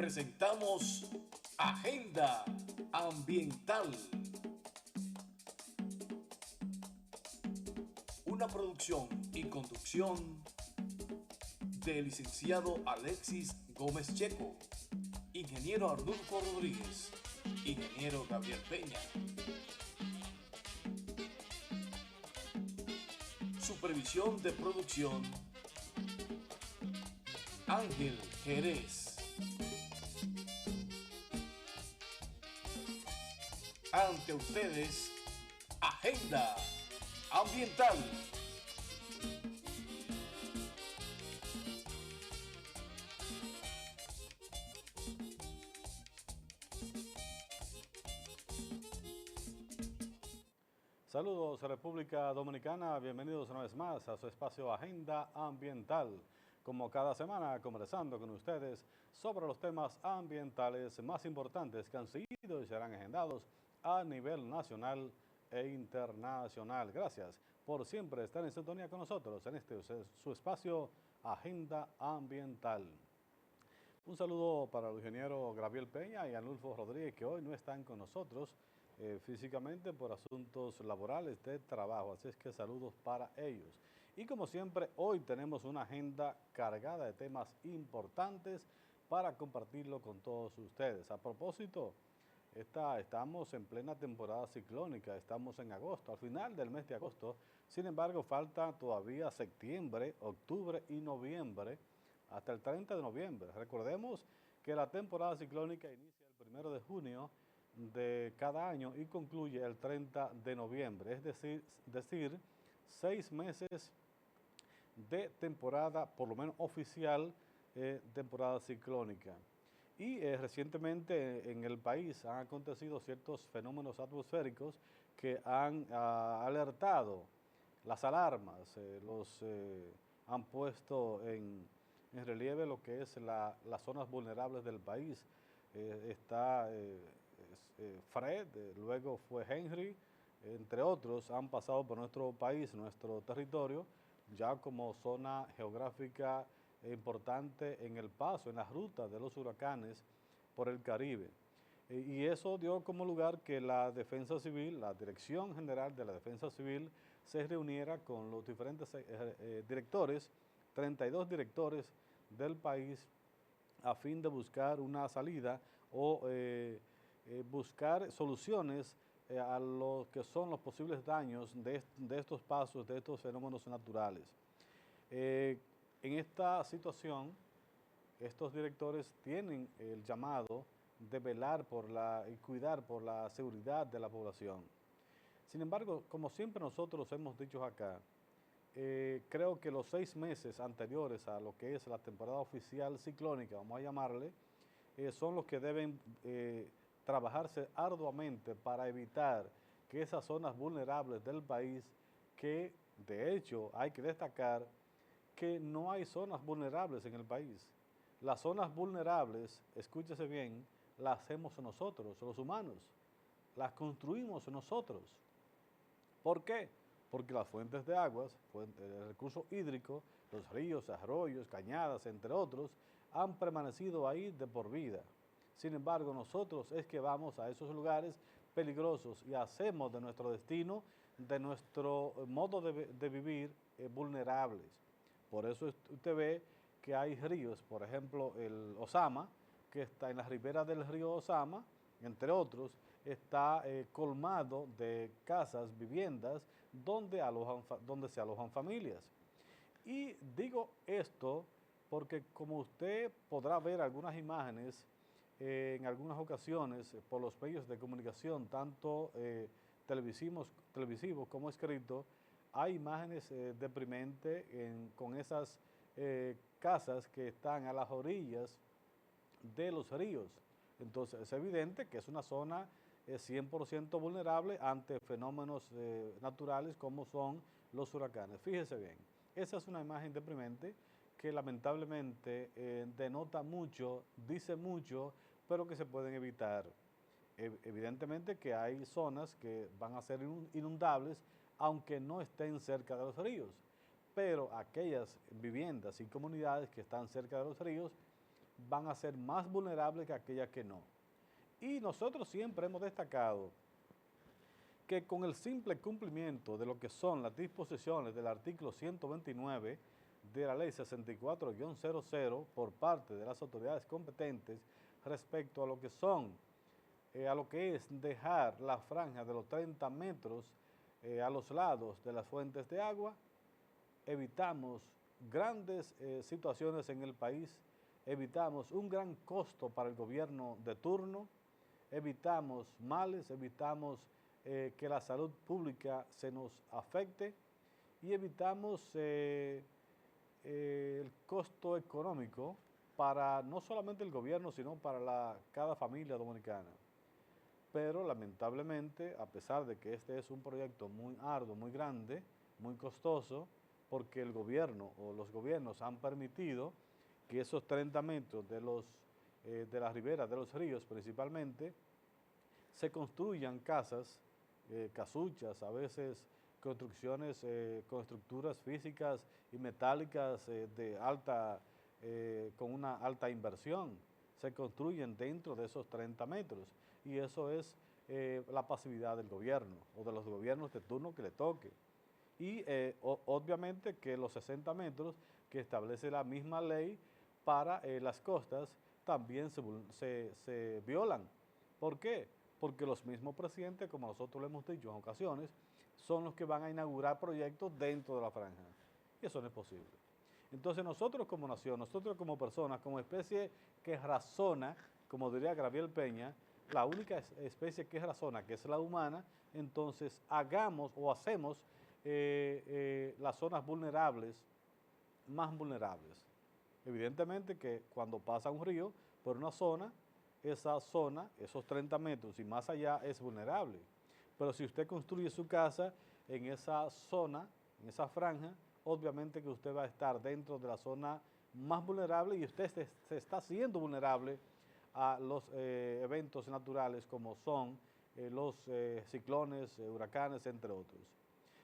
presentamos Agenda Ambiental, una producción y conducción del licenciado Alexis Gómez Checo, ingeniero Arnulfo Rodríguez, ingeniero Gabriel Peña, supervisión de producción Ángel Jerez. Ante ustedes, Agenda Ambiental. Saludos República Dominicana, bienvenidos una vez más a su espacio Agenda Ambiental. Como cada semana, conversando con ustedes sobre los temas ambientales más importantes que han sido y serán agendados a nivel nacional e internacional. Gracias por siempre estar en sintonía con nosotros en este su espacio Agenda Ambiental. Un saludo para el ingeniero Gabriel Peña y Arnulfo Rodríguez, que hoy no están con nosotros físicamente por asuntos laborales de trabajo, así es que saludos para ellos. Y como siempre, hoy tenemos una agenda cargada de temas importantes para compartirlo con todos ustedes. A propósito, estamos en plena temporada ciclónica, estamos en agosto, al final del mes de agosto. Sin embargo, falta todavía septiembre, octubre y noviembre, hasta el 30 de noviembre. Recordemos que la temporada ciclónica inicia el 1 de junio de cada año y concluye el 30 de noviembre, es decir 6 meses de temporada, por lo menos oficial, temporada ciclónica. Y recientemente en el país han acontecido ciertos fenómenos atmosféricos que han alertado las alarmas, han puesto en relieve lo que es las zonas vulnerables del país. Está Fred, luego fue Henry, entre otros, han pasado por nuestro país, nuestro territorio, ya como zona geográfica importante en el paso, en la ruta de los huracanes por el Caribe. Y eso dio como lugar que la Defensa Civil, la Dirección General de la Defensa Civil, se reuniera con los diferentes directores, 32 directores del país, a fin de buscar una salida o buscar soluciones a lo que son los posibles daños de estos pasos, de estos fenómenos naturales. En esta situación, estos directores tienen el llamado de velar por y cuidar por la seguridad de la población. Sin embargo, como siempre nosotros hemos dicho acá, creo que los 6 meses anteriores a lo que es la temporada oficial ciclónica, vamos a llamarle, son los que deben trabajarse arduamente para evitar que esas zonas vulnerables del país, que de hecho hay que destacar que no hay zonas vulnerables en el país. Las zonas vulnerables, escúchese bien, las hacemos nosotros, los humanos, las construimos nosotros. ¿Por qué? Porque las fuentes de aguas, el recurso hídrico, los ríos, arroyos, cañadas, entre otros, han permanecido ahí de por vida. Sin embargo, nosotros es que vamos a esos lugares peligrosos y hacemos de nuestro destino, de nuestro modo de vivir, vulnerables. Por eso usted ve que hay ríos, por ejemplo, el Osama, que está en la ribera del río Osama, entre otros, está colmado de casas, viviendas, donde se alojan familias. Y digo esto porque como usted podrá ver algunas imágenes en algunas ocasiones por los medios de comunicación, tanto televisivos como escritos, hay imágenes deprimentes con esas casas que están a las orillas de los ríos. Entonces es evidente que es una zona 100% vulnerable ante fenómenos naturales como son los huracanes. Fíjese bien, esa es una imagen deprimente que lamentablemente denota mucho, dice mucho, pero que se pueden evitar. Evidentemente que hay zonas que van a ser inundables aunque no estén cerca de los ríos, pero aquellas viviendas y comunidades que están cerca de los ríos van a ser más vulnerables que aquellas que no. Y nosotros siempre hemos destacado que con el simple cumplimiento de lo que son las disposiciones del artículo 129 de la ley 64-00 por parte de las autoridades competentes respecto a lo que son, a lo que es dejar la franja de los 30 metros a los lados de las fuentes de agua, evitamos grandes situaciones en el país, evitamos un gran costo para el gobierno de turno, evitamos males, evitamos que la salud pública se nos afecte y evitamos el costo económico para no solamente el gobierno, sino para cada familia dominicana. Pero lamentablemente, a pesar de que este es un proyecto muy arduo, muy grande, muy costoso, porque el gobierno o los gobiernos han permitido que esos 30 metros de las riberas de los ríos principalmente, se construyan casas, casuchas, a veces construcciones con estructuras físicas y metálicas con una alta inversión. Se construyen dentro de esos 30 metros y eso es la pasividad del gobierno o de los gobiernos de turno que le toque. Y obviamente que los 60 metros que establece la misma ley para las costas también se violan. ¿Por qué? Porque los mismos presidentes, como nosotros le hemos dicho en ocasiones, son los que van a inaugurar proyectos dentro de la franja. Y eso no es posible. Entonces nosotros como nación, nosotros como personas, como especie que razona, como diría Gabriel Peña, la única especie que razona, que es la humana, entonces hagamos o hacemos las zonas vulnerables más vulnerables. Evidentemente que cuando pasa un río por una zona, esa zona, esos 30 metros y más allá es vulnerable. Pero si usted construye su casa en esa zona, en esa franja, obviamente que usted va a estar dentro de la zona más vulnerable y usted se está haciendo vulnerable a los eventos naturales como son los ciclones, huracanes, entre otros.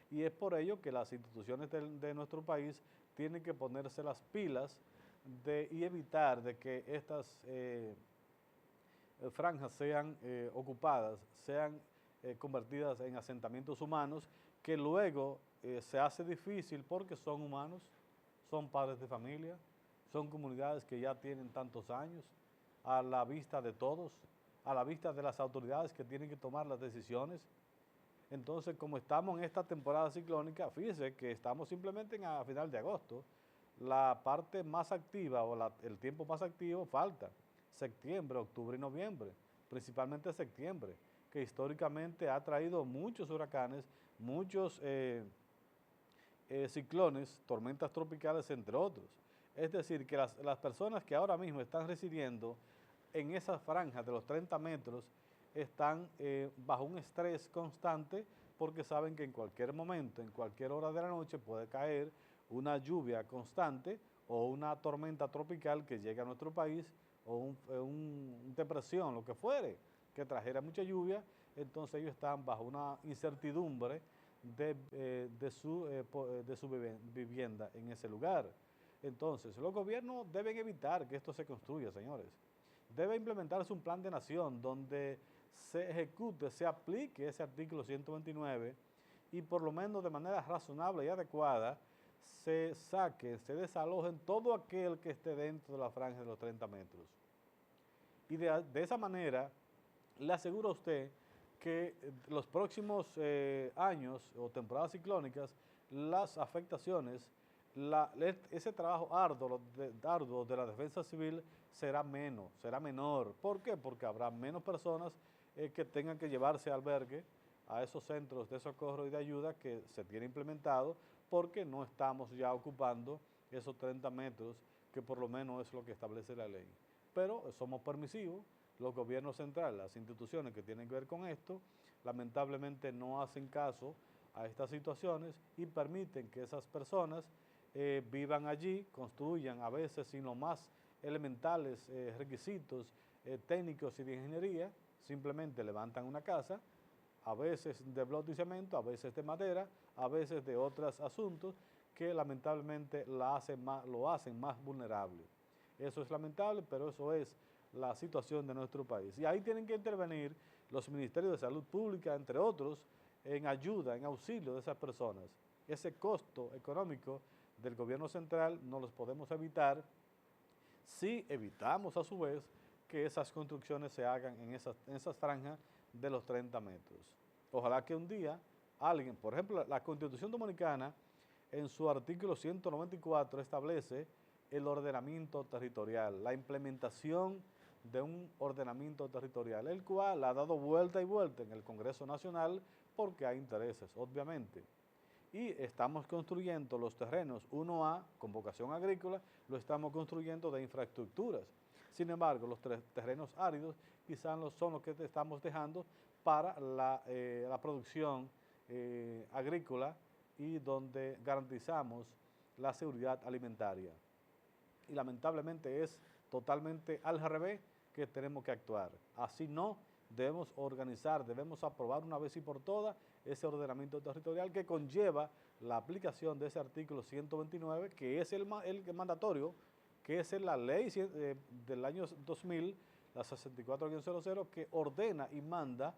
Y es por ello que las instituciones de nuestro país tienen que ponerse las pilas y evitar de que estas franjas sean ocupadas, sean convertidas en asentamientos humanos, que luego se hace difícil porque son humanos, son padres de familia, son comunidades que ya tienen tantos años, a la vista de todos, a la vista de las autoridades que tienen que tomar las decisiones. Entonces, como estamos en esta temporada ciclónica, fíjese que estamos simplemente a final de agosto, la parte más activa o el tiempo más activo falta, septiembre, octubre y noviembre, principalmente septiembre, que históricamente ha traído muchos huracanes, muchos ciclones, tormentas tropicales, entre otros. Es decir, que las personas que ahora mismo están residiendo en esa franja de los 30 metros están bajo un estrés constante porque saben que en cualquier momento, en cualquier hora de la noche puede caer una lluvia constante o una tormenta tropical que llegue a nuestro país o una depresión, lo que fuere, que trajera mucha lluvia, entonces ellos están bajo una incertidumbre de su vivienda en ese lugar. Entonces, los gobiernos deben evitar que esto se construya, señores. Debe implementarse un plan de nación donde se ejecute, se aplique ese artículo 129 y por lo menos de manera razonable y adecuada se saque, se desalojen todo aquel que esté dentro de la franja de los 30 metros. Y de esa manera, le aseguro a usted que los próximos años o temporadas ciclónicas, las afectaciones, ese trabajo arduo de la defensa civil será menor. ¿Por qué? Porque habrá menos personas que tengan que llevarse a albergue a esos centros de socorro y de ayuda que se tienen implementado, porque no estamos ya ocupando esos 30 metros, que por lo menos es lo que establece la ley. Pero somos permisivos, los gobiernos centrales, las instituciones que tienen que ver con esto, lamentablemente no hacen caso a estas situaciones y permiten que esas personas vivan allí, construyan a veces sin los más elementales requisitos técnicos y de ingeniería, simplemente levantan una casa, a veces de bloque y cemento, a veces de madera, a veces de otros asuntos que lamentablemente lo hacen más vulnerable. Eso es lamentable, pero eso es la situación de nuestro país. Y ahí tienen que intervenir los ministerios de salud pública, entre otros, en ayuda, en auxilio de esas personas. Ese costo económico del gobierno central no los podemos evitar si evitamos a su vez que esas construcciones se hagan en esas franjas de los 30 metros. Ojalá que un día alguien, por ejemplo, la Constitución Dominicana en su artículo 194 establece el ordenamiento territorial, la implementación de un ordenamiento territorial, el cual ha dado vuelta y vuelta en el Congreso Nacional porque hay intereses, obviamente. Y estamos construyendo los terrenos 1A con vocación agrícola, lo estamos construyendo de infraestructuras. Sin embargo, los terrenos áridos quizás son los que estamos dejando para la producción agrícola y donde garantizamos la seguridad alimentaria. Y lamentablemente es totalmente al revés que tenemos que actuar. Así no, debemos organizar, debemos aprobar una vez y por todas ese ordenamiento territorial que conlleva la aplicación de ese artículo 129, que es el mandatorio, que es la ley del año 2000, la 64-00, que ordena y manda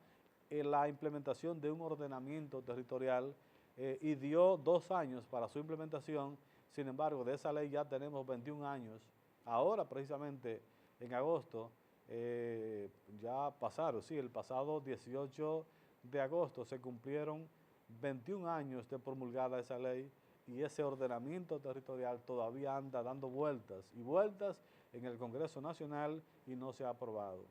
la implementación de un ordenamiento territorial y dio 2 años para su implementación. Sin embargo, de esa ley ya tenemos 21 años. Ahora, precisamente, en agosto, ya pasaron, sí, el pasado 18 de agosto se cumplieron 21 años de promulgada esa ley y ese ordenamiento territorial todavía anda dando vueltas y vueltas en el Congreso Nacional y no se ha aprobado.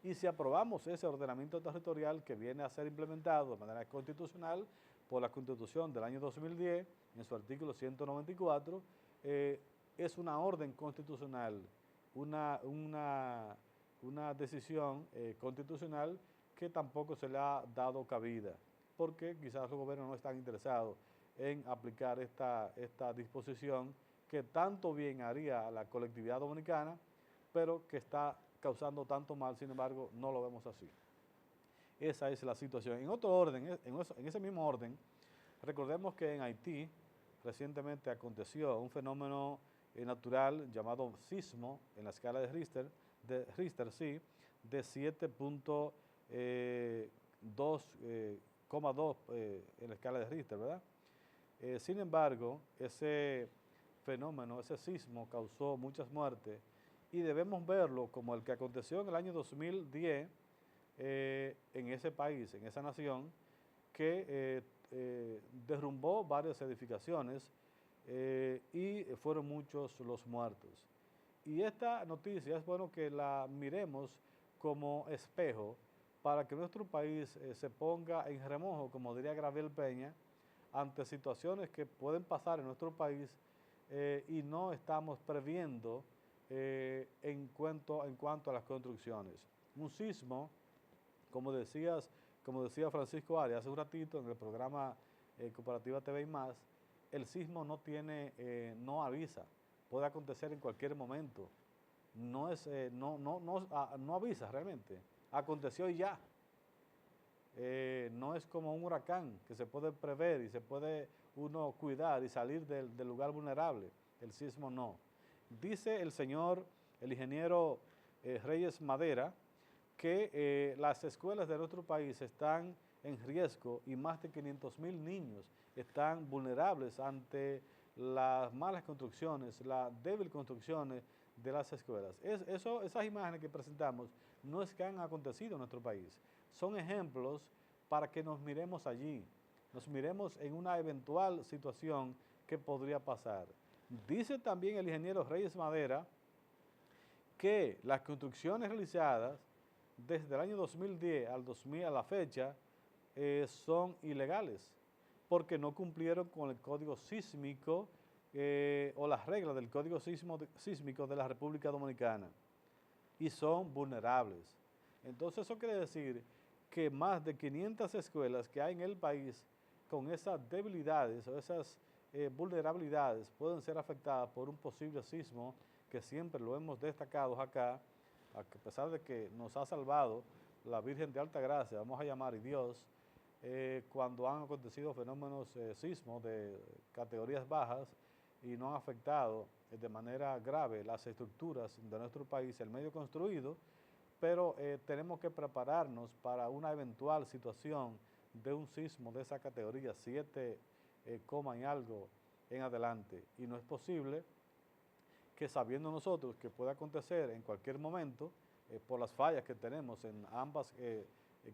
Y si aprobamos ese ordenamiento territorial que viene a ser implementado de manera constitucional por la Constitución del año 2010, en su artículo 194, es una orden constitucional, una decisión constitucional que tampoco se le ha dado cabida, porque quizás los gobiernos no están interesados en aplicar esta disposición que tanto bien haría a la colectividad dominicana, pero que está causando tanto mal. Sin embargo, no lo vemos así. Esa es la situación. En otro orden, en ese mismo orden, recordemos que en Haití recientemente aconteció un fenómeno natural llamado sismo en la escala de Richter, de 7.2,2 en la escala de Richter, ¿verdad? Sin embargo, ese fenómeno, ese sismo causó muchas muertes y debemos verlo como el que aconteció en el año 2010 en ese país, en esa nación, que derrumbó varias edificaciones y fueron muchos los muertos. Y esta noticia es bueno que la miremos como espejo para que nuestro país se ponga en remojo, como diría Gabriel Peña, ante situaciones que pueden pasar en nuestro país y no estamos previendo en cuanto a las construcciones. Un sismo, como decía Francisco Arias hace un ratito en el programa Cooperativa TV y más, el sismo no avisa, puede acontecer en cualquier momento, no avisa realmente, aconteció y ya. No es como un huracán que se puede prever y se puede uno cuidar y salir del lugar vulnerable. El sismo no. Dice el ingeniero Reyes Madera, que las escuelas de nuestro país están en riesgo y más de 500.000 niños están vulnerables ante las malas construcciones, las débiles construcciones de las escuelas. Esas imágenes que presentamos no es que han acontecido en nuestro país, son ejemplos para que nos miremos allí, nos miremos en una eventual situación que podría pasar. Dice también el ingeniero Reyes Madera que las construcciones realizadas desde el año 2010 a la fecha son ilegales porque no cumplieron con el código sísmico o las reglas del código sísmico de la República Dominicana y son vulnerables. Entonces eso quiere decir que más de 500 escuelas que hay en el país con esas debilidades o esas vulnerabilidades pueden ser afectadas por un posible sismo que siempre lo hemos destacado acá, a pesar de que nos ha salvado la Virgen de Alta Gracia, vamos a llamar, y Dios, cuando han acontecido fenómenos sismos de categorías bajas, y no han afectado de manera grave las estructuras de nuestro país, el medio construido, pero tenemos que prepararnos para una eventual situación de un sismo de esa categoría, 7, coma y algo en adelante. Y no es posible que, sabiendo nosotros que puede acontecer en cualquier momento, por las fallas que tenemos en ambas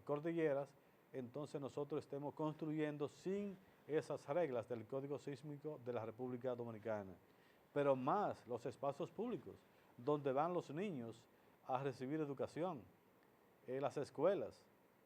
cordilleras, entonces nosotros estemos construyendo sin esas reglas del Código Sísmico de la República Dominicana. Pero más los espacios públicos, donde van los niños a recibir educación, las escuelas.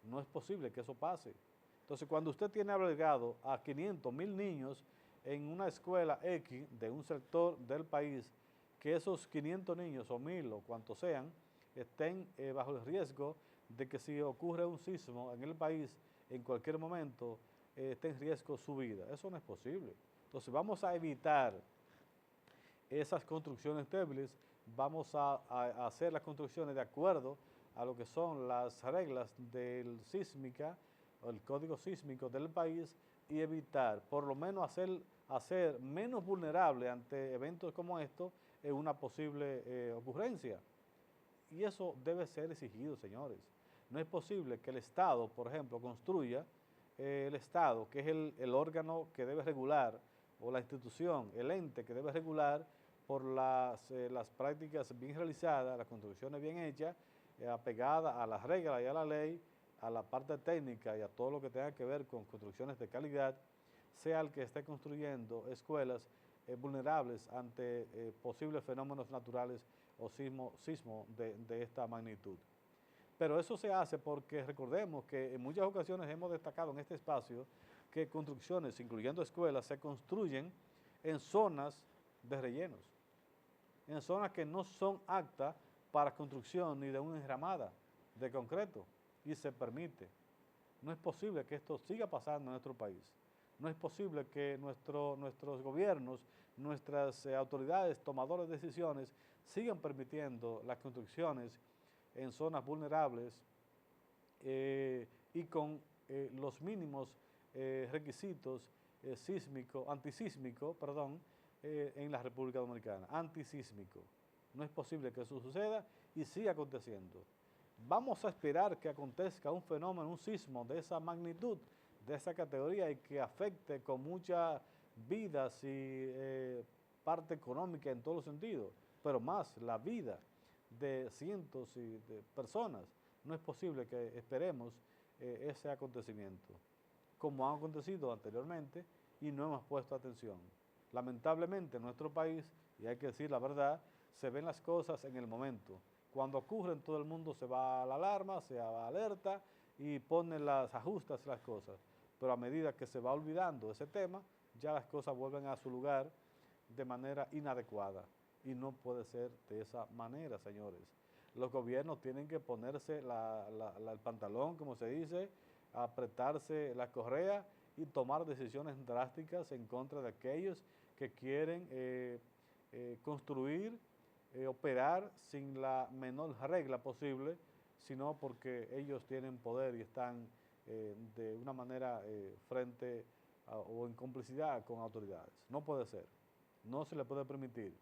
No es posible que eso pase. Entonces, cuando usted tiene albergado a 500, 1000 niños en una escuela X de un sector del país, que esos 500 niños o 1000 o cuantos sean, estén bajo el riesgo de que si ocurre un sismo en el país, en cualquier momento, esté en riesgo su vida. Eso no es posible. Entonces, vamos a evitar esas construcciones débiles, vamos a hacer las construcciones de acuerdo a lo que son las reglas del sísmica, o el código sísmico del país, y evitar, por lo menos hacer menos vulnerable ante eventos como estos en una posible ocurrencia. Y eso debe ser exigido, señores. No es posible que el Estado, por ejemplo, construya, el Estado, que es el órgano que debe regular, o la institución, el ente que debe regular por las prácticas bien realizadas, las construcciones bien hechas, apegadas a las reglas y a la ley, a la parte técnica y a todo lo que tenga que ver con construcciones de calidad, sea el que esté construyendo escuelas vulnerables ante posibles fenómenos naturales o sismo de esta magnitud. Pero eso se hace porque recordemos que en muchas ocasiones hemos destacado en este espacio que construcciones, incluyendo escuelas, se construyen en zonas de rellenos, en zonas que no son aptas para construcción ni de una enramada de concreto, y se permite. No es posible que esto siga pasando en nuestro país. No es posible que nuestros gobiernos, nuestras autoridades tomadoras de decisiones sigan permitiendo las construcciones en zonas vulnerables y con los mínimos requisitos antisísmicos, en la República Dominicana, antisísmico. No es posible que eso suceda y siga aconteciendo. Vamos a esperar que acontezca un fenómeno, un sismo de esa magnitud, de esa categoría, y que afecte con muchas vidas y parte económica en todos los sentidos, pero más la vida de cientos de personas. No es posible que esperemos ese acontecimiento, como ha acontecido anteriormente y no hemos puesto atención. Lamentablemente en nuestro país, y hay que decir la verdad, se ven las cosas en el momento. Cuando ocurren, todo el mundo se va a la alarma, se va a alerta y pone ajustas las cosas. Pero a medida que se va olvidando ese tema, ya las cosas vuelven a su lugar de manera inadecuada. Y no puede ser de esa manera, señores. Los gobiernos tienen que ponerse el pantalón, como se dice, apretarse la correa y tomar decisiones drásticas en contra de aquellos que quieren construir, operar sin la menor regla posible, sino porque ellos tienen poder y están de una manera frente o en complicidad con autoridades. No puede ser, no se le puede permitir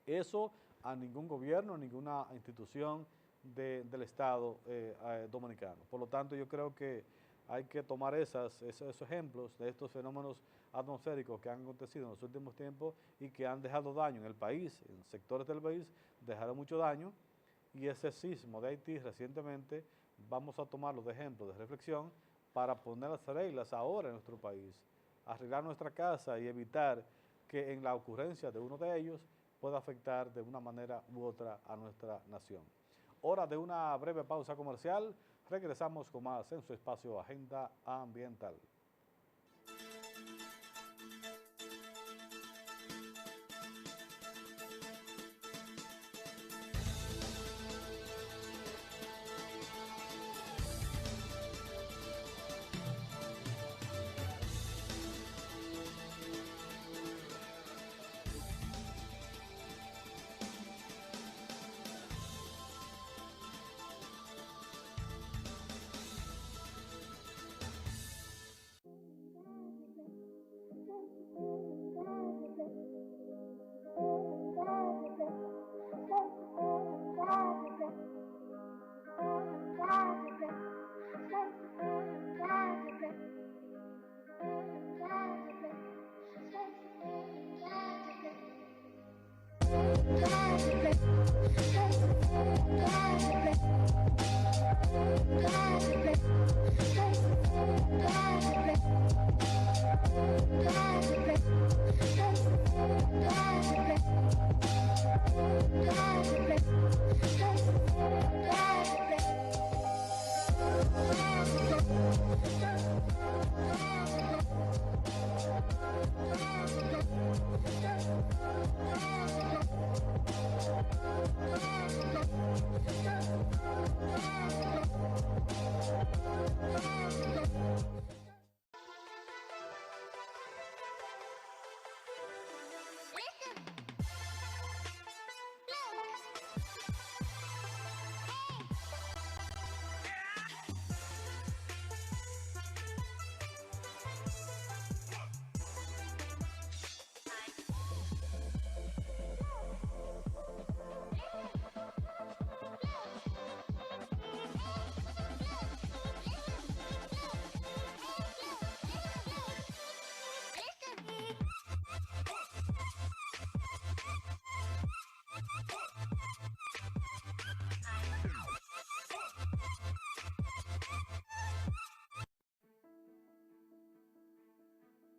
eso a ningún gobierno, a ninguna institución del Estado dominicano. Por lo tanto, yo creo que hay que tomar esos ejemplos de estos fenómenos atmosféricos que han acontecido en los últimos tiempos y que han dejado daño en el país, en sectores del país, dejaron mucho daño, y ese sismo de Haití recientemente vamos a tomarlo de ejemplo, de reflexión, para poner las reglas ahora en nuestro país, arreglar nuestra casa y evitar que en la ocurrencia de uno de ellos pueda afectar de una manera u otra a nuestra nación. Hora de una breve pausa comercial. Regresamos con más en su espacio Agenda Ambiental.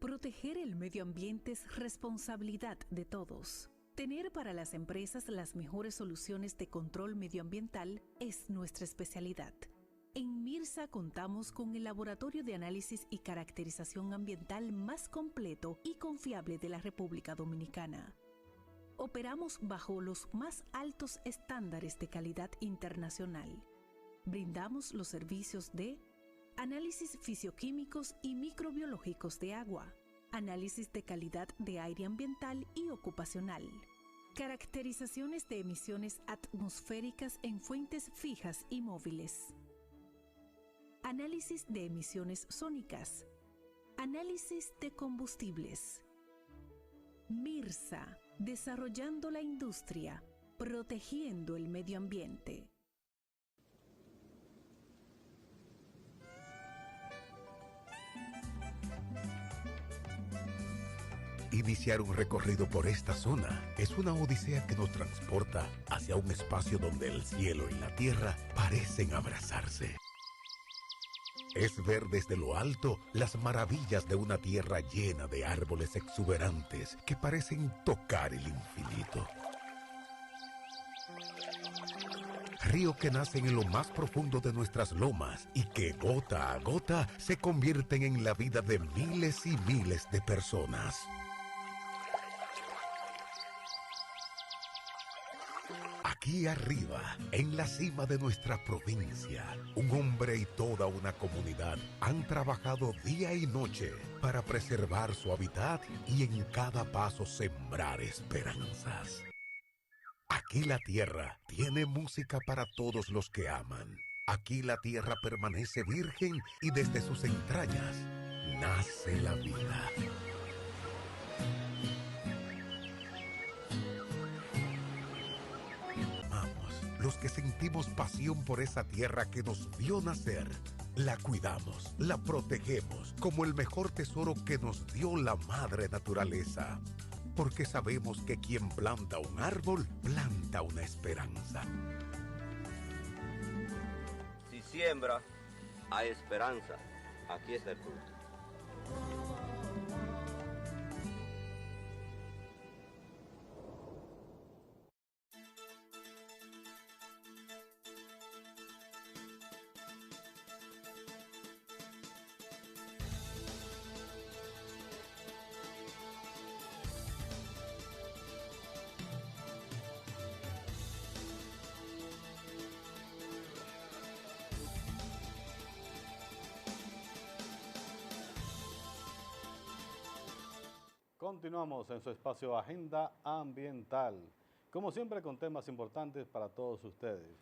Proteger el medio ambiente es responsabilidad de todos. Tener para las empresas las mejores soluciones de control medioambiental es nuestra especialidad. En MIRSA contamos con el laboratorio de análisis y caracterización ambiental más completo y confiable de la República Dominicana. Operamos bajo los más altos estándares de calidad internacional. Brindamos los servicios de análisis fisioquímicos y microbiológicos de agua, análisis de calidad de aire ambiental y ocupacional, caracterizaciones de emisiones atmosféricas en fuentes fijas y móviles, análisis de emisiones sónicas, análisis de combustibles. MIRSA, desarrollando la industria, protegiendo el medio ambiente. Iniciar un recorrido por esta zona es una odisea que nos transporta hacia un espacio donde el cielo y la tierra parecen abrazarse. Es ver desde lo alto las maravillas de una tierra llena de árboles exuberantes que parecen tocar el infinito. Ríos que nacen en lo más profundo de nuestras lomas y que gota a gota se convierten en la vida de miles y miles de personas. Aquí arriba, en la cima de nuestra provincia, un hombre y toda una comunidad han trabajado día y noche para preservar su hábitat y en cada paso sembrar esperanzas. Aquí la tierra tiene música para todos los que aman. Aquí la tierra permanece virgen y desde sus entrañas nace la vida. Los que sentimos pasión por esa tierra que nos vio nacer, la cuidamos, la protegemos como el mejor tesoro que nos dio la madre naturaleza. Porque sabemos que quien planta un árbol, planta una esperanza. Si siembra, hay esperanza. Aquí está el fruto. Continuamos en su espacio Agenda Ambiental, como siempre con temas importantes para todos ustedes.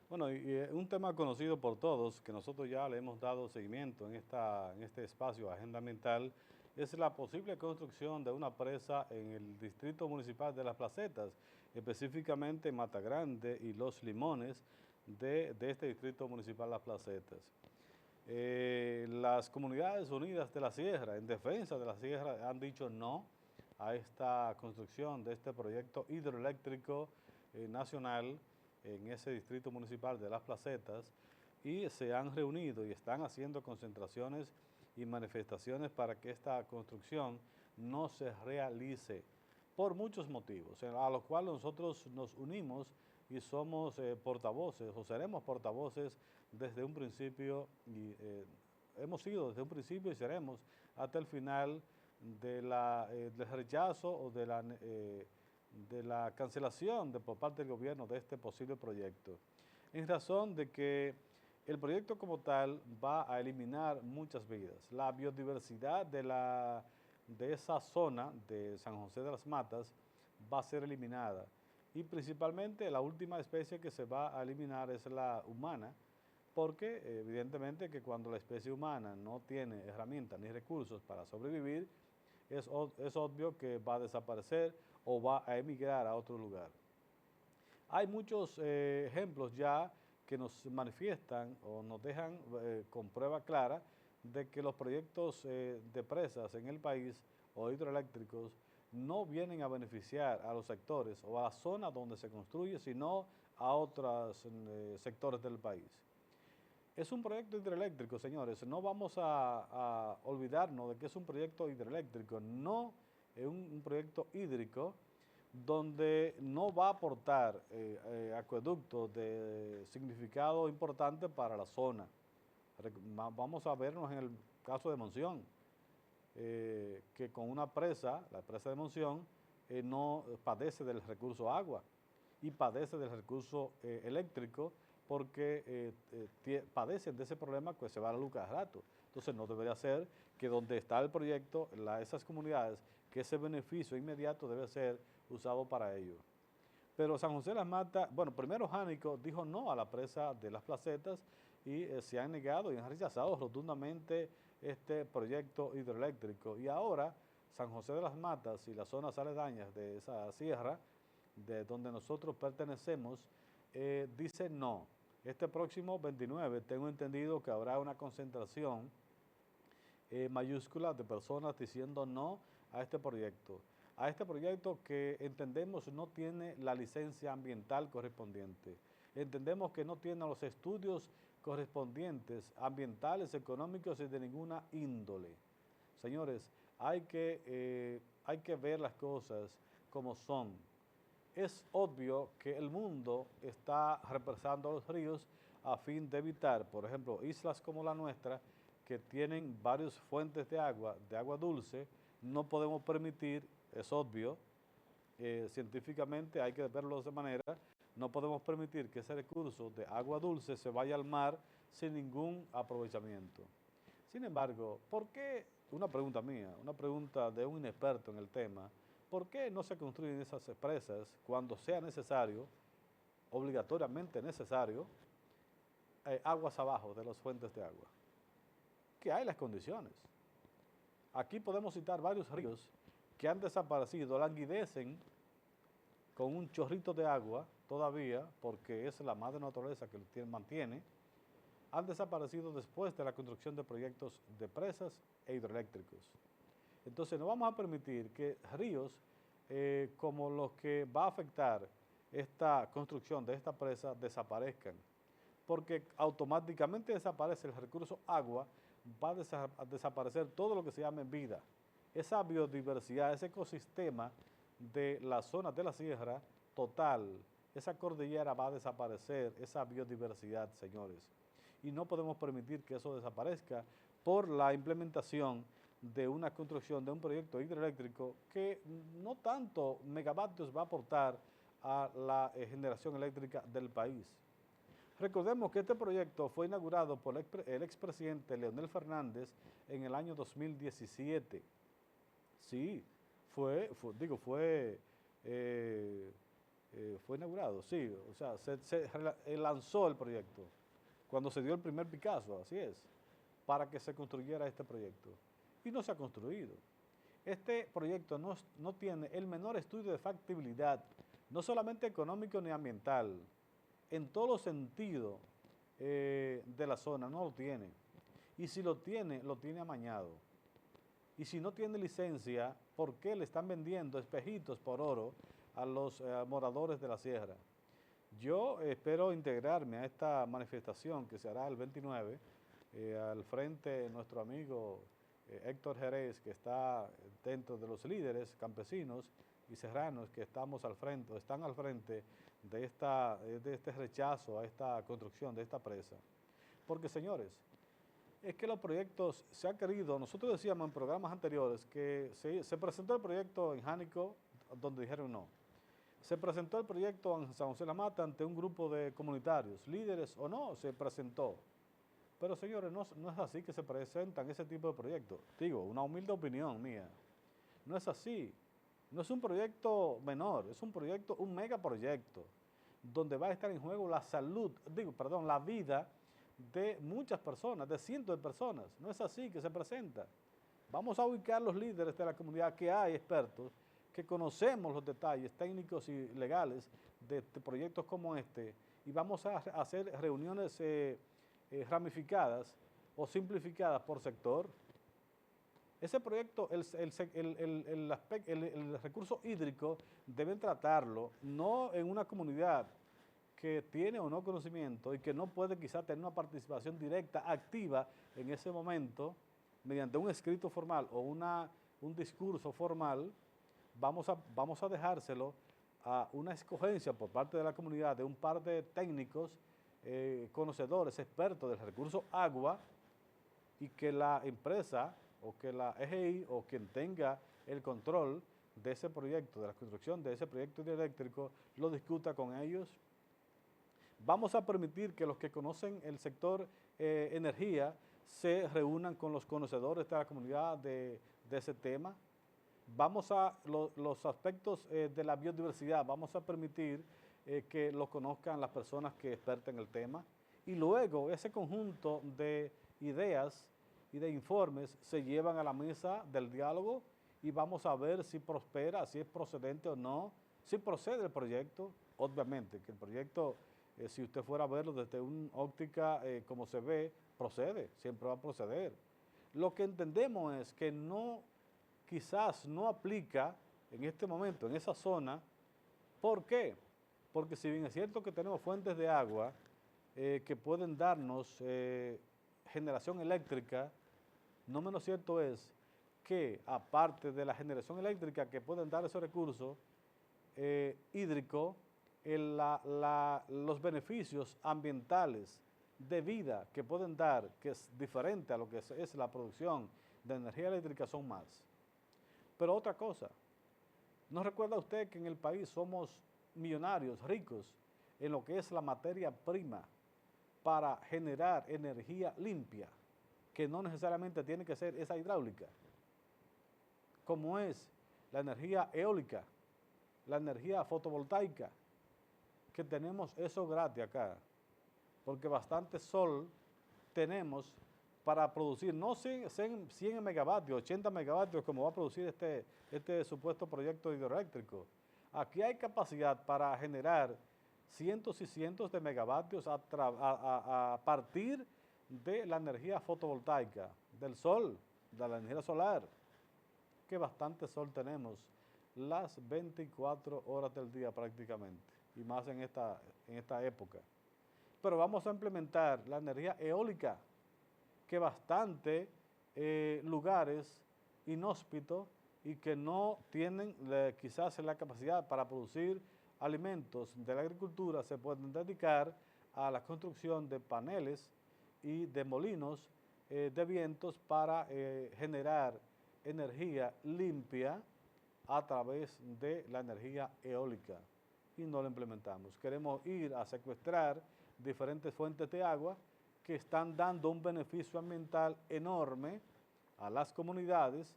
Bueno, un tema conocido por todos, que nosotros ya le hemos dado seguimiento en este espacio Agenda Ambiental, es la posible construcción de una presa en el Distrito Municipal de Las Placetas, específicamente en Matagrande y Los Limones de este Distrito Municipal de Las Placetas. Las comunidades unidas de la Sierra, en defensa de la Sierra, han dicho no a esta construcción de este proyecto hidroeléctrico nacional en ese distrito municipal de Las Placetas y se han reunido y están haciendo concentraciones y manifestaciones para que esta construcción no se realice por muchos motivos, a los cuales nosotros nos unimos y somos portavoces o seremos portavoces desde un principio y hemos sido desde un principio y seremos hasta el final del rechazo o de la cancelación por parte del gobierno de este posible proyecto, en razón de que el proyecto como tal va a eliminar muchas vidas. La biodiversidad de esa zona de San José de las Matas va a ser eliminada y principalmente la última especie que se va a eliminar es la humana, porque evidentemente que cuando la especie humana no tiene herramientas ni recursos para sobrevivir, es obvio que va a desaparecer o va a emigrar a otro lugar. Hay muchos ejemplos ya que nos manifiestan o nos dejan con prueba clara de que los proyectos de presas en el país o hidroeléctricos no vienen a beneficiar a los sectores o a la zona donde se construye, sino a otros sectores del país. Es un proyecto hidroeléctrico, señores, no vamos a olvidarnos de que es un proyecto hidroeléctrico, no es un proyecto hídrico donde no va a aportar acueductos de significado importante para la zona. Vamos a vernos en el caso de Monción, que con una presa, la presa de Monción, no padece del recurso agua y padece del recurso eléctrico porque padecen de ese problema que se va a la luz cada rato. Entonces no debería ser que donde está el proyecto, esas comunidades, que ese beneficio inmediato debe ser usado para ello. Pero San José de las Matas, bueno, primero Jánico dijo no a la presa de Las Placetas y se han negado y han rechazado rotundamente este proyecto hidroeléctrico. Y ahora San José de las Matas y las zonas aledañas de esa sierra, de donde nosotros pertenecemos, dicen no. Este próximo 29 tengo entendido que habrá una concentración mayúscula de personas diciendo no a este proyecto que entendemos no tiene la licencia ambiental correspondiente. Entendemos que no tiene los estudios correspondientes, ambientales, económicos y de ninguna índole. Señores, hay que ver las cosas como son. Es obvio que el mundo está represando los ríos a fin de evitar, por ejemplo, islas como la nuestra, que tienen varias fuentes de agua dulce, no podemos permitir, es obvio, científicamente hay que verlo de esa manera, no podemos permitir que ese recurso de agua dulce se vaya al mar sin ningún aprovechamiento. Sin embargo, ¿por qué, una pregunta mía, una pregunta de un inexperto en el tema, ¿por qué no se construyen esas presas cuando sea necesario, obligatoriamente necesario, aguas abajo de las fuentes de agua? Que hay las condiciones. Aquí podemos citar varios ríos que han desaparecido, languidecen con un chorrito de agua todavía, porque es la madre naturaleza que mantiene, han desaparecido después de la construcción de proyectos de presas e hidroeléctricos. Entonces no vamos a permitir que ríos como los que va a afectar esta construcción de esta presa desaparezcan, porque automáticamente desaparece el recurso agua, va a desaparecer todo lo que se llame vida. Esa biodiversidad, ese ecosistema de las zonas de la sierra total, esa cordillera va a desaparecer, esa biodiversidad, señores. Y no podemos permitir que eso desaparezca por la implementación de una construcción de un proyecto hidroeléctrico que no tanto megavatios va a aportar a la generación eléctrica del país. Recordemos que este proyecto fue inaugurado por el expresidente Leonel Fernández en el año 2017. Sí, fue inaugurado, sí, o sea, se lanzó el proyecto cuando se dio el primer Picasso, así es, para que se construyera este proyecto. Y no se ha construido. Este proyecto no tiene el menor estudio de factibilidad, no solamente económico ni ambiental, en todos los sentidos de la zona, no lo tiene. Y si lo tiene amañado. Y si no tiene licencia, ¿por qué le están vendiendo espejitos por oro a los moradores de la sierra. Yo espero integrarme a esta manifestación que se hará el 29, al frente nuestro amigo Héctor Jerez, que está dentro de los líderes campesinos y serranos que estamos al frente, o están al frente de este rechazo a esta construcción de esta presa. Porque, señores, es que los proyectos se ha querido, nosotros decíamos en programas anteriores que se presentó el proyecto en Jánico, donde dijeron no. Se presentó el proyecto en San José de la Mata ante un grupo de comunitarios, líderes o no, se presentó. Pero, señores, no es así que se presentan ese tipo de proyectos. Digo, una humilde opinión mía. No es así. No es un proyecto menor, es un proyecto, un megaproyecto, donde va a estar en juego la salud, la vida de muchas personas, de cientos de personas. No es así que se presenta. Vamos a ubicar los líderes de la comunidad, que hay expertos, que conocemos los detalles técnicos y legales de proyectos como este, y vamos a hacer reuniones ramificadas o simplificadas por sector. Ese proyecto, el recurso hídrico, deben tratarlo no en una comunidad que tiene o no conocimiento y que no puede quizá tener una participación directa, activa en ese momento, mediante un escrito formal o un discurso formal. Vamos a dejárselo a una escogencia por parte de la comunidad de un par de técnicos, conocedores, expertos del recurso agua, y que la empresa o que la EGI o quien tenga el control de ese proyecto, de la construcción de ese proyecto hidroeléctrico, lo discuta con ellos. Vamos a permitir que los que conocen el sector energía se reúnan con los conocedores de la comunidad de ese tema. Vamos a los aspectos de la biodiversidad, vamos a permitir que lo conozcan las personas que experten en el tema, y luego ese conjunto de ideas y de informes se llevan a la mesa del diálogo y vamos a ver si prospera, si es procedente o no, si procede el proyecto. Obviamente que el proyecto, si usted fuera a verlo desde una óptica como se ve, procede, siempre va a proceder. Lo que entendemos es que quizás no aplica en este momento en esa zona. ¿Por qué? Porque si bien es cierto que tenemos fuentes de agua que pueden darnos generación eléctrica, no menos cierto es que aparte de la generación eléctrica que pueden dar esos recursos hídricos, los beneficios ambientales de vida que pueden dar, que es diferente a lo que es la producción de energía eléctrica, son más. Pero otra cosa, ¿no recuerda usted que en el país somos millonarios, ricos, en lo que es la materia prima para generar energía limpia, que no necesariamente tiene que ser esa hidráulica, como es la energía eólica, la energía fotovoltaica, que tenemos eso gratis acá, porque bastante sol tenemos para producir, no 100 megavatios, 80 megavatios como va a producir este supuesto proyecto hidroeléctrico. Aquí hay capacidad para generar cientos y cientos de megavatios a partir de la energía fotovoltaica, del sol, de la energía solar, que bastante sol tenemos las 24 horas del día prácticamente, y más en esta época. Pero vamos a implementar la energía eólica, que bastante lugares inhóspitos y que no tienen quizás la capacidad para producir alimentos de la agricultura, se pueden dedicar a la construcción de paneles y de molinos de vientos para generar energía limpia a través de la energía eólica, y no lo implementamos. Queremos ir a secuestrar diferentes fuentes de agua que están dando un beneficio ambiental enorme a las comunidades,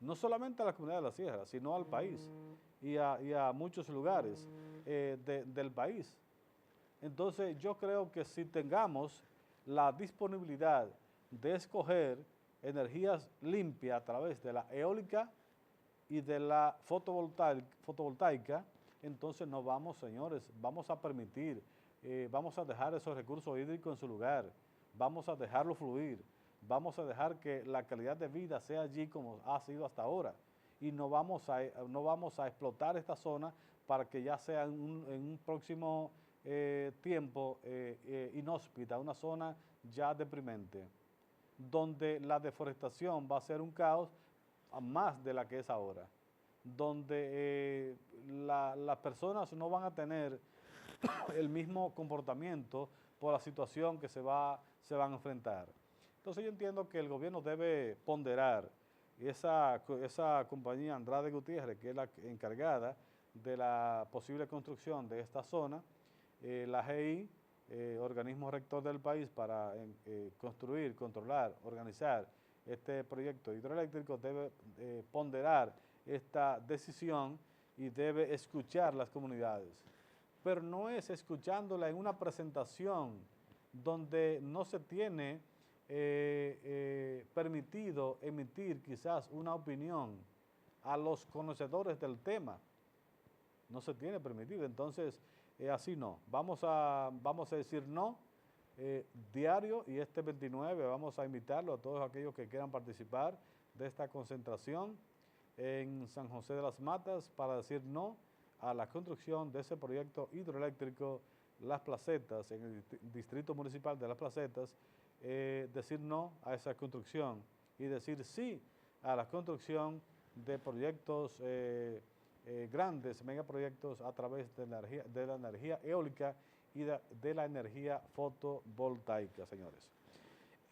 no solamente a la comunidad de la sierra, sino al país y a muchos lugares del país. Entonces yo creo que si tengamos la disponibilidad de escoger energías limpias a través de la eólica y de la fotovoltaica, entonces no vamos, señores, vamos a permitir, vamos a dejar esos recursos hídricos en su lugar, vamos a dejarlo fluir, vamos a dejar que la calidad de vida sea allí como ha sido hasta ahora, y no vamos a explotar esta zona para que ya sea en un próximo tiempo inhóspita, una zona ya deprimente, donde la deforestación va a ser un caos a más de la que es ahora, donde las personas no van a tener el mismo comportamiento por la situación que se van a enfrentar. Entonces yo entiendo que el gobierno debe ponderar esa compañía Andrade Gutiérrez, que es la encargada de la posible construcción de esta zona, la GI, organismo rector del país para construir, controlar, organizar este proyecto hidroeléctrico, debe ponderar esta decisión y debe escuchar las comunidades. Pero no es escuchándola en una presentación donde no se tiene permitido emitir quizás una opinión a los conocedores del tema. No se tiene permitido, entonces así no. Vamos a decir no diario, y este 29 vamos a invitarlo a todos aquellos que quieran participar de esta concentración en San José de las Matas para decir no a la construcción de ese proyecto hidroeléctrico Las Placetas, en el distrito municipal de Las Placetas, decir no a esa construcción y decir sí a la construcción de proyectos grandes, megaproyectos a través de la energía eólica y de la energía fotovoltaica, señores.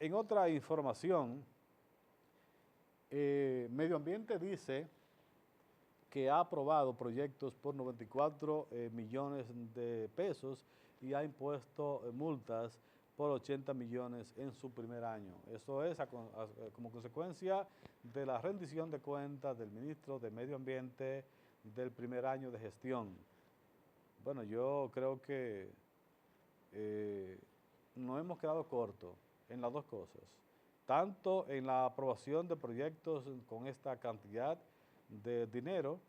En otra información, Medio Ambiente dice que ha aprobado proyectos por 94 millones de pesos y ha impuesto multas por 80 millones en su primer año. Eso es como consecuencia de la rendición de cuentas del ministro de Medio Ambiente del primer año de gestión. Bueno, yo creo que no hemos quedado cortos en las dos cosas, tanto en la aprobación de proyectos con esta cantidad de dinero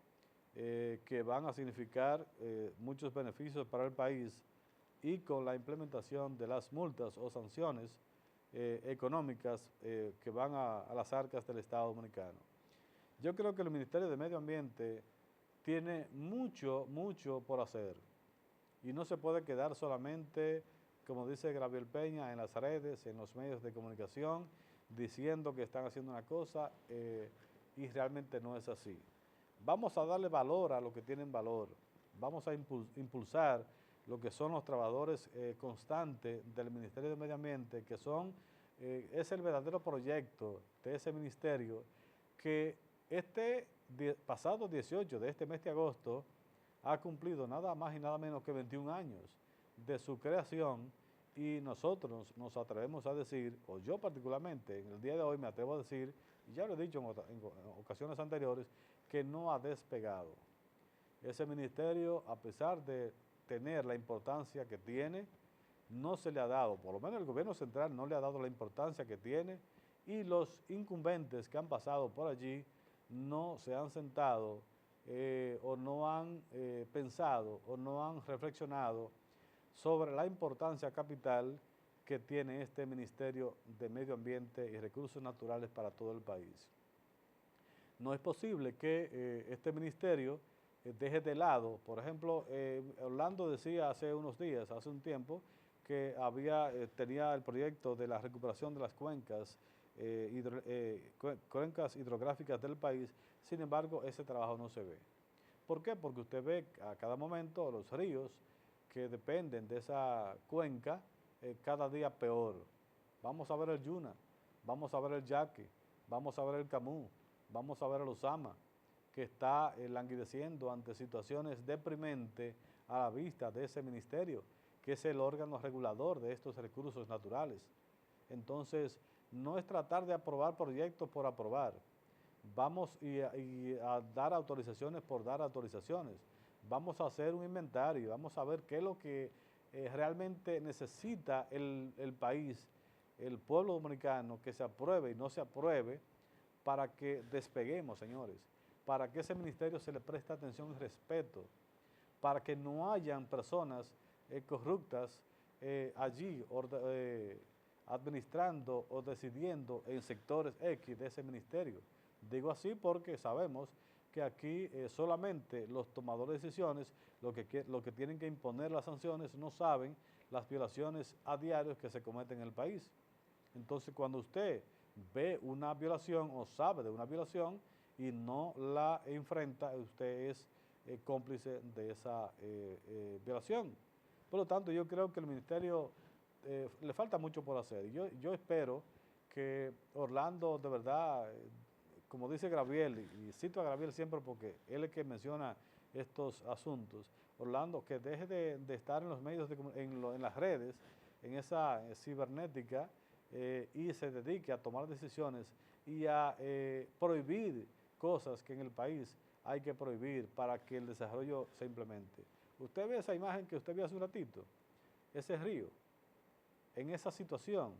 que van a significar muchos beneficios para el país, y con la implementación de las multas o sanciones económicas que van a las arcas del Estado Dominicano. Yo creo que el Ministerio de Medio Ambiente tiene mucho por hacer y no se puede quedar solamente, como dice Gabriel Peña, en las redes, en los medios de comunicación, diciendo que están haciendo una cosa y realmente no es así. Vamos a darle valor a lo que tienen valor, vamos a impulsar lo que son los trabajadores constantes del Ministerio de Medio Ambiente, que es el verdadero proyecto de ese ministerio, que pasado 18 de este mes de agosto ha cumplido nada más y nada menos que 21 años de su creación, y nosotros nos atrevemos a decir, o yo particularmente, en el día de hoy me atrevo a decir, y ya lo he dicho en ocasiones anteriores, que no ha despegado. Ese ministerio, a pesar de tener la importancia que tiene, no se le ha dado, por lo menos el gobierno central no le ha dado la importancia que tiene, y los incumbentes que han pasado por allí no se han sentado o no han pensado o no han reflexionado sobre la importancia capital que tiene este Ministerio de Medio Ambiente y Recursos Naturales para todo el país. No es posible que este ministerio deje de lado. Por ejemplo, Orlando decía hace un tiempo, que tenía el proyecto de la recuperación de las cuencas hidrográficas del país. Sin embargo, ese trabajo no se ve. ¿Por qué? Porque usted ve a cada momento los ríos que dependen de esa cuenca cada día peor. Vamos a ver el Yuna, vamos a ver el Yaqui, vamos a ver el Camus, vamos a ver el Osama, que está languideciendo ante situaciones deprimentes a la vista de ese ministerio, que es el órgano regulador de estos recursos naturales. Entonces, no es tratar de aprobar proyectos por aprobar. Vamos a dar autorizaciones por dar autorizaciones. Vamos a hacer un inventario, vamos a ver qué es lo que realmente necesita el país, el pueblo dominicano, que se apruebe y no se apruebe, para que despeguemos, señores, para que ese ministerio se le preste atención y respeto, para que no hayan personas corruptas allí administrando o decidiendo en sectores X de ese ministerio. Digo así porque sabemos que aquí solamente los tomadores de decisiones, lo que tienen que imponer las sanciones, no saben las violaciones a diario que se cometen en el país. Entonces, cuando usted ve una violación o sabe de una violación y no la enfrenta, usted es cómplice de esa violación. Por lo tanto, yo creo que el ministerio le falta mucho por hacer. Yo espero que Orlando, de verdad, como dice Gabriel, y cito a Gabriel siempre porque él es el que menciona estos asuntos, Orlando, que deje de estar en los medios, en las redes, en esa cibernética, y se dedique a tomar decisiones y a prohibir cosas que en el país hay que prohibir para que el desarrollo se implemente. Usted ve esa imagen que usted vio hace un ratito, ese río, en esa situación,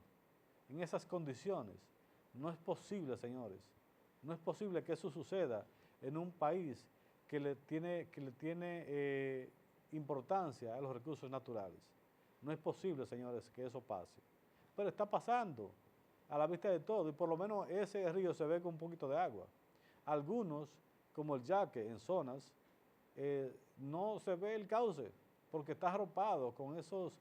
en esas condiciones. No es posible, señores, no es posible que eso suceda en un país que le tiene importancia a los recursos naturales. No es posible, señores, que eso pase. Pero está pasando a la vista de todo y por lo menos ese río se ve con un poquito de agua. Algunos, como el Yaque, en zonas, no se ve el cauce porque está arropado con esos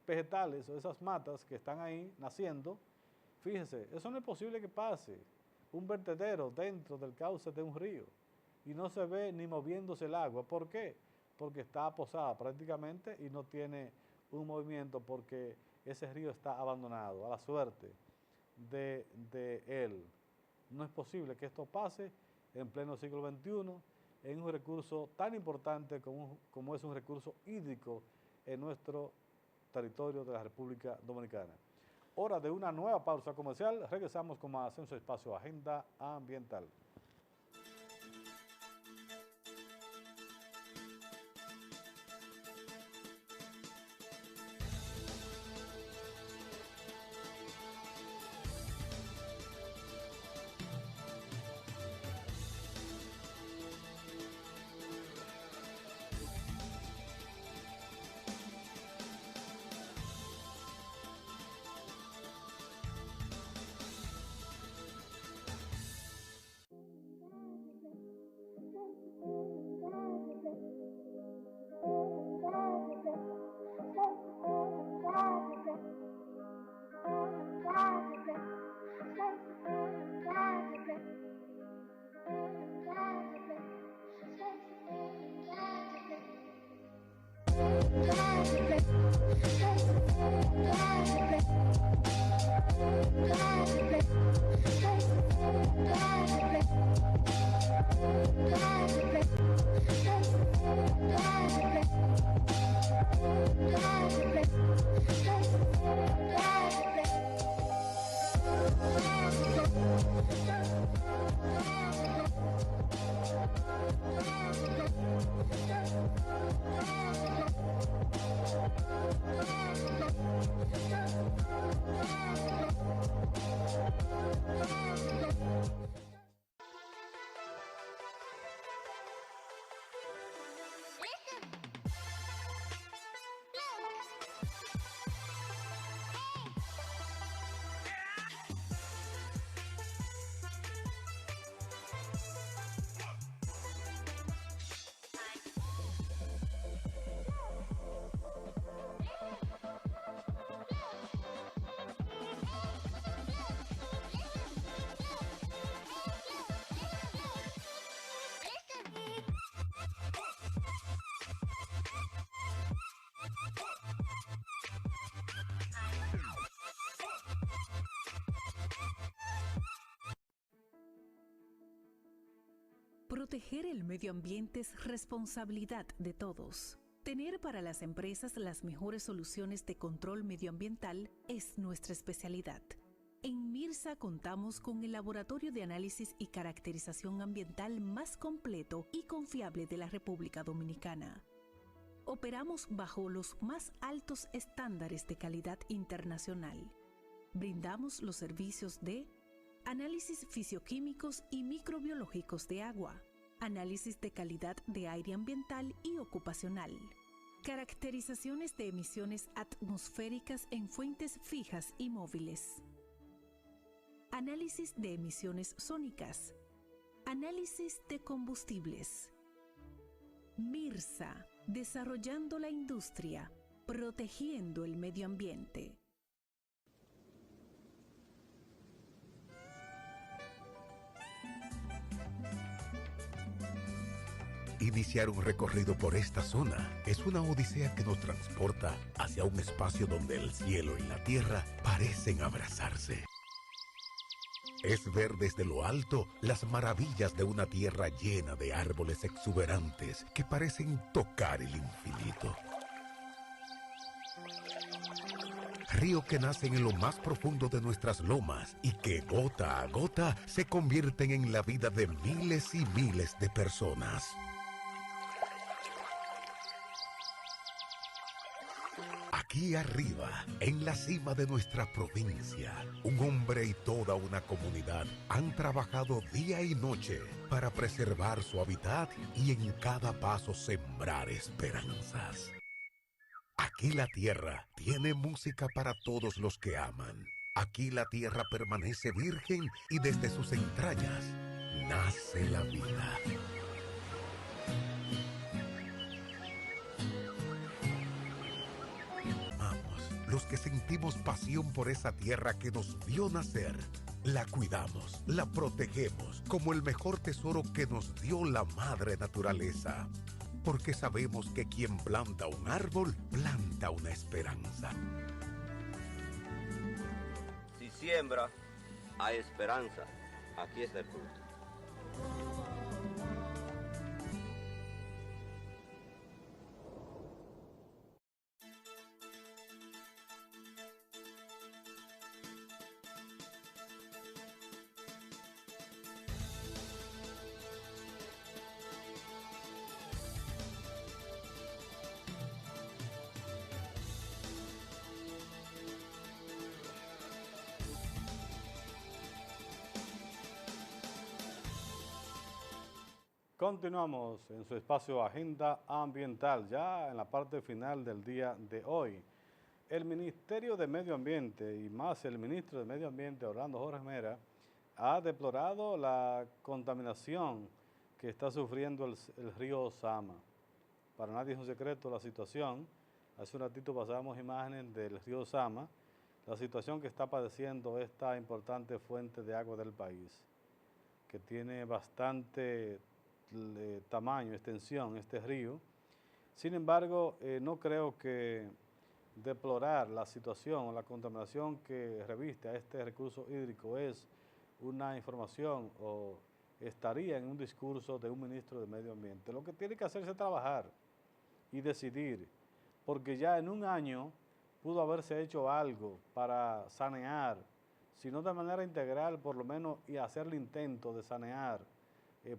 vegetales o esas matas que están ahí naciendo. Fíjese, eso no es posible que pase un vertedero dentro del cauce de un río y no se ve ni moviéndose el agua. ¿Por qué? Porque está posada prácticamente y no tiene un movimiento porque ese río está abandonado a la suerte de él. No es posible que esto pase en pleno siglo XXI en un recurso tan importante como es un recurso hídrico en nuestro territorio de la República Dominicana. Hora de una nueva pausa comercial. Regresamos con más en su espacio Agenda Ambiental. Proteger el medio ambiente es responsabilidad de todos. Tener para las empresas las mejores soluciones de control medioambiental es nuestra especialidad. En MIRSA contamos con el laboratorio de análisis y caracterización ambiental más completo y confiable de la República Dominicana. Operamos bajo los más altos estándares de calidad internacional. Brindamos los servicios de análisis fisioquímicos y microbiológicos de agua, análisis de calidad de aire ambiental y ocupacional, caracterizaciones de emisiones atmosféricas en fuentes fijas y móviles, análisis de emisiones sónicas, análisis de combustibles. MIRSA, desarrollando la industria, protegiendo el medio ambiente. Iniciar un recorrido por esta zona es una odisea que nos transporta hacia un espacio donde el cielo y la tierra parecen abrazarse. Es ver desde lo alto las maravillas de una tierra llena de árboles exuberantes que parecen tocar el infinito. Río que nacen en lo más profundo de nuestras lomas y que gota a gota se convierten en la vida de miles y miles de personas. Aquí arriba, en la cima de nuestra provincia, un hombre y toda una comunidad han trabajado día y noche para preservar su hábitat y en cada paso sembrar esperanzas. Aquí la tierra tiene música para todos los que aman. Aquí la tierra permanece virgen y desde sus entrañas nace la vida. Los que sentimos pasión por esa tierra que nos vio nacer, la cuidamos, la protegemos como el mejor tesoro que nos dio la madre naturaleza. Porque sabemos que quien planta un árbol, planta una esperanza. Si siembra, hay esperanza. Aquí está el fruto. Continuamos en su espacio Agenda Ambiental, ya en la parte final del día de hoy. El Ministerio de Medio Ambiente y más el ministro de Medio Ambiente, Orlando Jorge Mera, ha deplorado la contaminación que está sufriendo el río Sama. Para nadie es un secreto la situación. Hace un ratito pasamos imágenes del río Sama, la situación que está padeciendo esta importante fuente de agua del país, que tiene bastante tamaño, extensión, este río. Sin embargo, no creo que deplorar la situación o la contaminación que reviste a este recurso hídrico es una información o estaría en un discurso de un ministro de Medio Ambiente. Lo que tiene que hacerse es trabajar y decidir, porque ya en un año pudo haberse hecho algo para sanear, si no de manera integral, por lo menos, y hacer el intento de sanear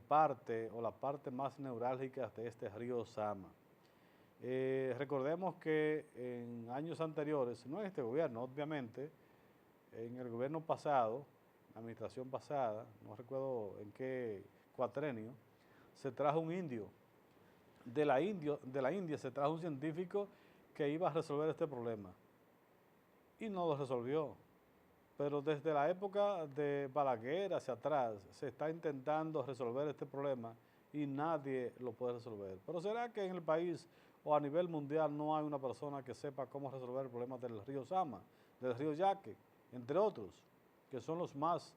parte o la parte más neurálgica de este río Sama. Recordemos que en años anteriores, no en este gobierno, obviamente, en el gobierno pasado, la administración pasada, no recuerdo en qué cuatrenio, se trajo un indio. De la India se trajo un científico que iba a resolver este problema y no lo resolvió. Pero desde la época de Balaguer hacia atrás se está intentando resolver este problema y nadie lo puede resolver. Pero ¿será que en el país o a nivel mundial no hay una persona que sepa cómo resolver el problema del río Sama, del río Yaque, entre otros, que son los más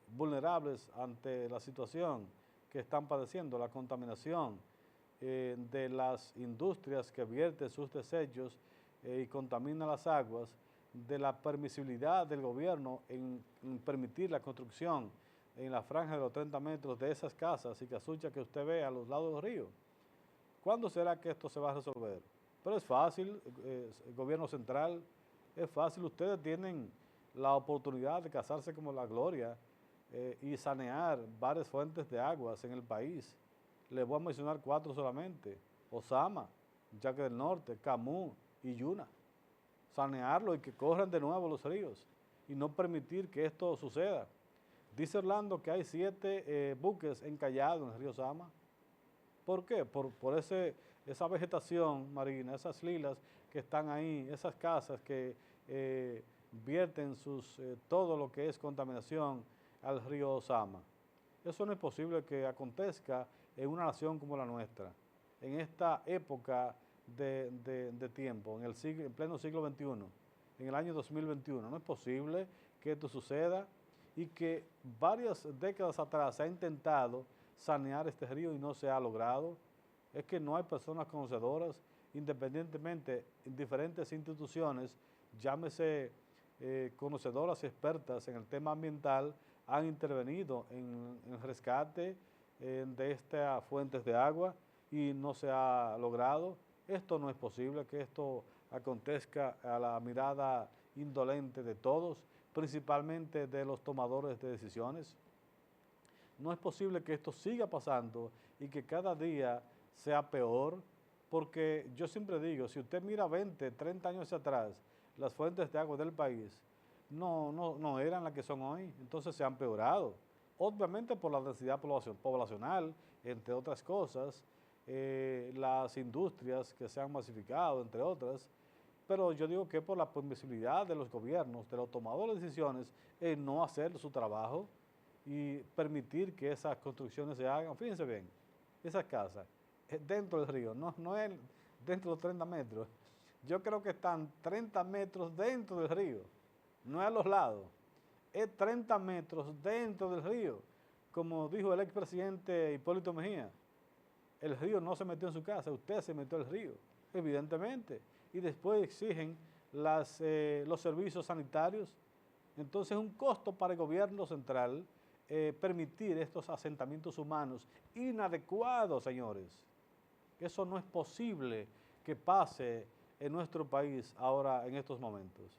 vulnerables ante la situación que están padeciendo, la contaminación de las industrias que vierten sus desechos y contaminan las aguas, de la permisibilidad del gobierno en permitir la construcción en la franja de los 30 metros de esas casas y casuchas que usted ve a los lados del río? ¿Cuándo será que esto se va a resolver? Pero es fácil, el gobierno central, es fácil. Ustedes tienen la oportunidad de casarse como la gloria y sanear varias fuentes de aguas en el país. Les voy a mencionar 4 solamente: Osama, Yaque del Norte, Camus y Yuna. Sanearlo y que corran de nuevo los ríos y no permitir que esto suceda. Dice Orlando que hay 7 buques encallados en el río Sama. ¿Por qué? Por esa vegetación marina, esas lilas que están ahí, esas casas que vierten todo lo que es contaminación al río Osama. Eso no es posible que acontezca en una nación como la nuestra, en esta época de tiempo, en pleno siglo XXI, en el año 2021. No es posible que esto suceda y que varias décadas atrás se ha intentado sanear este río y no se ha logrado. Es que no hay personas conocedoras, independientemente en diferentes instituciones, llámese conocedoras y expertas en el tema ambiental, han intervenido en el rescate de estas fuentes de agua y no se ha logrado. Esto no es posible, que esto acontezca a la mirada indolente de todos, principalmente de los tomadores de decisiones. No es posible que esto siga pasando y que cada día sea peor, porque yo siempre digo, si usted mira 20, 30 años atrás, las fuentes de agua del país no eran las que son hoy, entonces se han empeorado. Obviamente por la densidad poblacional, entre otras cosas, las industrias que se han masificado, entre otras, pero yo digo que por la permisibilidad de los gobiernos, de los tomadores de decisiones, en no hacer su trabajo y permitir que esas construcciones se hagan. Fíjense bien, esas casas dentro del río, no es dentro de los 30 metros. Yo creo que están 30 metros dentro del río, no es a los lados, es 30 metros dentro del río. Como dijo el expresidente Hipólito Mejía, el río no se metió en su casa, usted se metió al río, evidentemente. Y después exigen los servicios sanitarios. Entonces es un costo para el gobierno central permitir estos asentamientos humanos inadecuados, señores. Eso no es posible que pase en nuestro país ahora en estos momentos.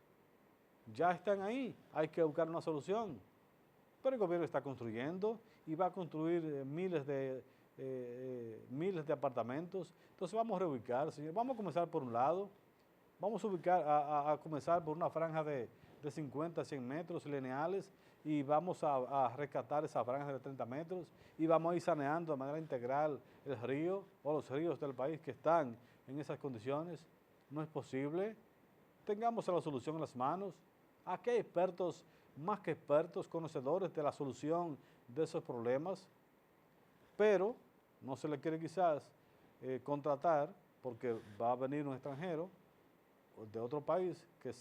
Ya están ahí, hay que buscar una solución. Pero el gobierno está construyendo y va a construir miles de apartamentos. Entonces vamos a reubicar, señor. Vamos a comenzar por un lado. Vamos a ubicar, a comenzar por una franja de 50 a 100 metros lineales y vamos a rescatar esa franja de 30 metros y vamos a ir saneando de manera integral el río o los ríos del país que están en esas condiciones. No es posible. Tengamos la solución en las manos. Aquí hay expertos, más que expertos, conocedores de la solución de esos problemas, pero no se le quiere quizás contratar porque va a venir un extranjero de otro país que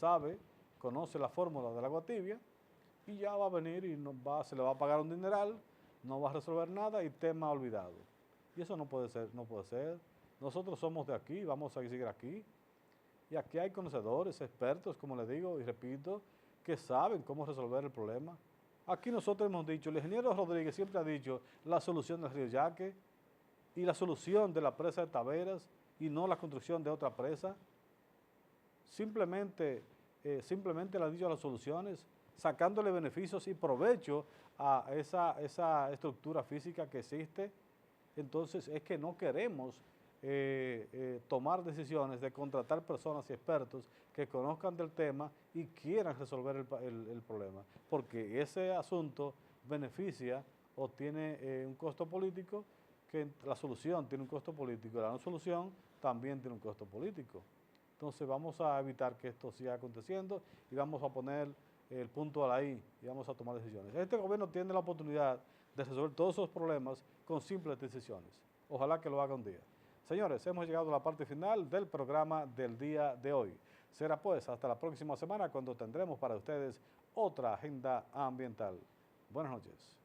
conoce la fórmula del agua tibia y ya va a venir y se le va a pagar un dineral, no va a resolver nada y tema olvidado. Y eso no puede ser, no puede ser. Nosotros somos de aquí, vamos a seguir aquí. Y aquí hay conocedores, expertos, como les digo y repito, que saben cómo resolver el problema. Aquí nosotros hemos dicho, el ingeniero Rodríguez siempre ha dicho la solución del río Yaque y la solución de la presa de Taveras y no la construcción de otra presa. Simplemente le ha dicho las soluciones, sacándole beneficios y provecho a esa estructura física que existe. Entonces es que no queremos tomar decisiones de contratar personas y expertos que conozcan del tema y quieran resolver el problema, porque ese asunto beneficia o tiene un costo político, que la solución tiene un costo político, la no solución también tiene un costo político. Entonces vamos a evitar que esto siga aconteciendo y vamos a poner el punto a la I y vamos a tomar decisiones. Este gobierno tiene la oportunidad de resolver todos esos problemas con simples decisiones. Ojalá que lo haga un día. Señores, hemos llegado a la parte final del programa del día de hoy. Será pues hasta la próxima semana cuando tendremos para ustedes otra agenda ambiental. Buenas noches.